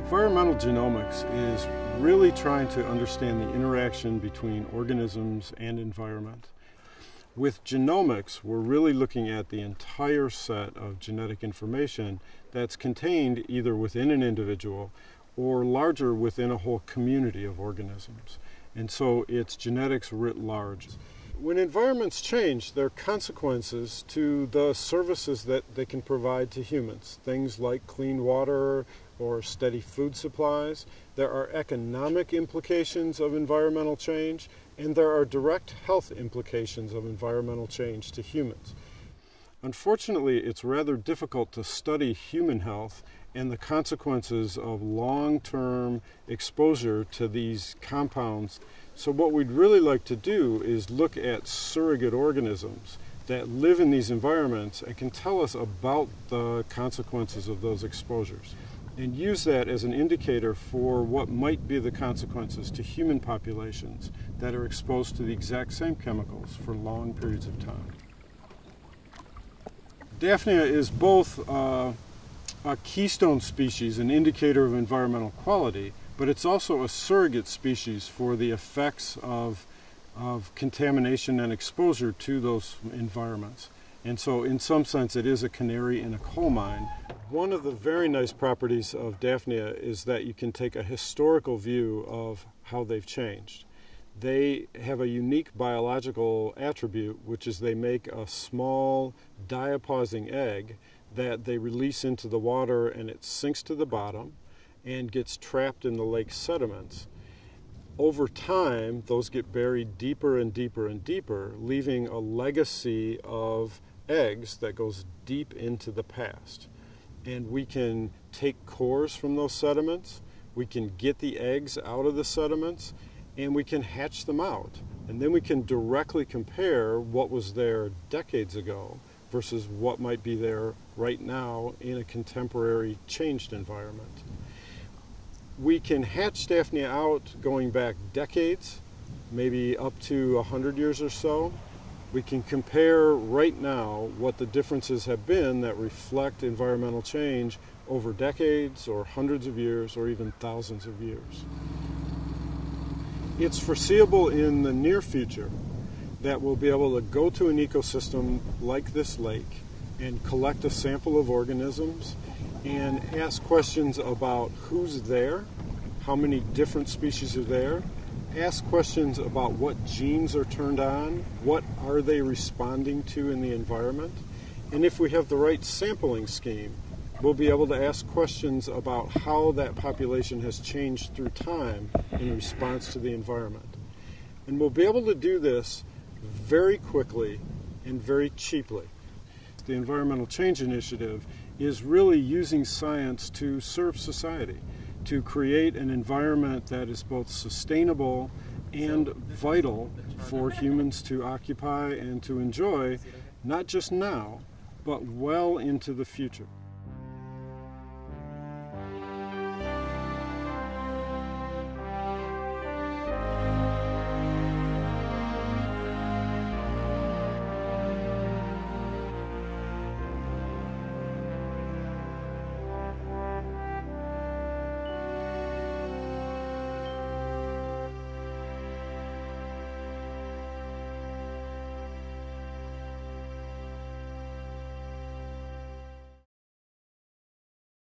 Environmental genomics is really trying to understand the interaction between organisms and environment. With genomics, we're really looking at the entire set of genetic information that's contained either within an individual or larger within a whole community of organisms. And so it's genetics writ large. When environments change, there are consequences to the services that they can provide to humans. Things like clean water or steady food supplies. There are economic implications of environmental change, and there are direct health implications of environmental change to humans. Unfortunately, it's rather difficult to study human health and the consequences of long-term exposure to these compounds. So what we'd really like to do is look at surrogate organisms that live in these environments and can tell us about the consequences of those exposures, and use that as an indicator for what might be the consequences to human populations that are exposed to the exact same chemicals for long periods of time. Daphnia is both a keystone species, an indicator of environmental quality, but it's also a surrogate species for the effects of contamination and exposure to those environments. And so in some sense it is a canary in a coal mine. One of the very nice properties of Daphnia is that you can take a historical view of how they've changed. They have a unique biological attribute, which is they make a small diapausing egg that they release into the water, and it sinks to the bottom and gets trapped in the lake sediments. Over time, those get buried deeper and deeper and deeper, leaving a legacy of eggs that goes deep into the past. And we can take cores from those sediments, we can get the eggs out of the sediments, and we can hatch them out. And then we can directly compare what was there decades ago versus what might be there right now in a contemporary changed environment. We can hatch Daphnia out going back decades, maybe up to 100 years or so. We can compare right now what the differences have been that reflect environmental change over decades or hundreds of years or even thousands of years. It's foreseeable in the near future that we'll be able to go to an ecosystem like this lake and collect a sample of organisms and ask questions about who's there, how many different species are there, ask questions about what genes are turned on, what are they responding to in the environment, and if we have the right sampling scheme, we'll be able to ask questions about how that population has changed through time in response to the environment. And we'll be able to do this very quickly and very cheaply. The Environmental Change Initiative is really using science to serve society, to create an environment that is both sustainable and vital for humans to occupy and to enjoy, not just now, but well into the future.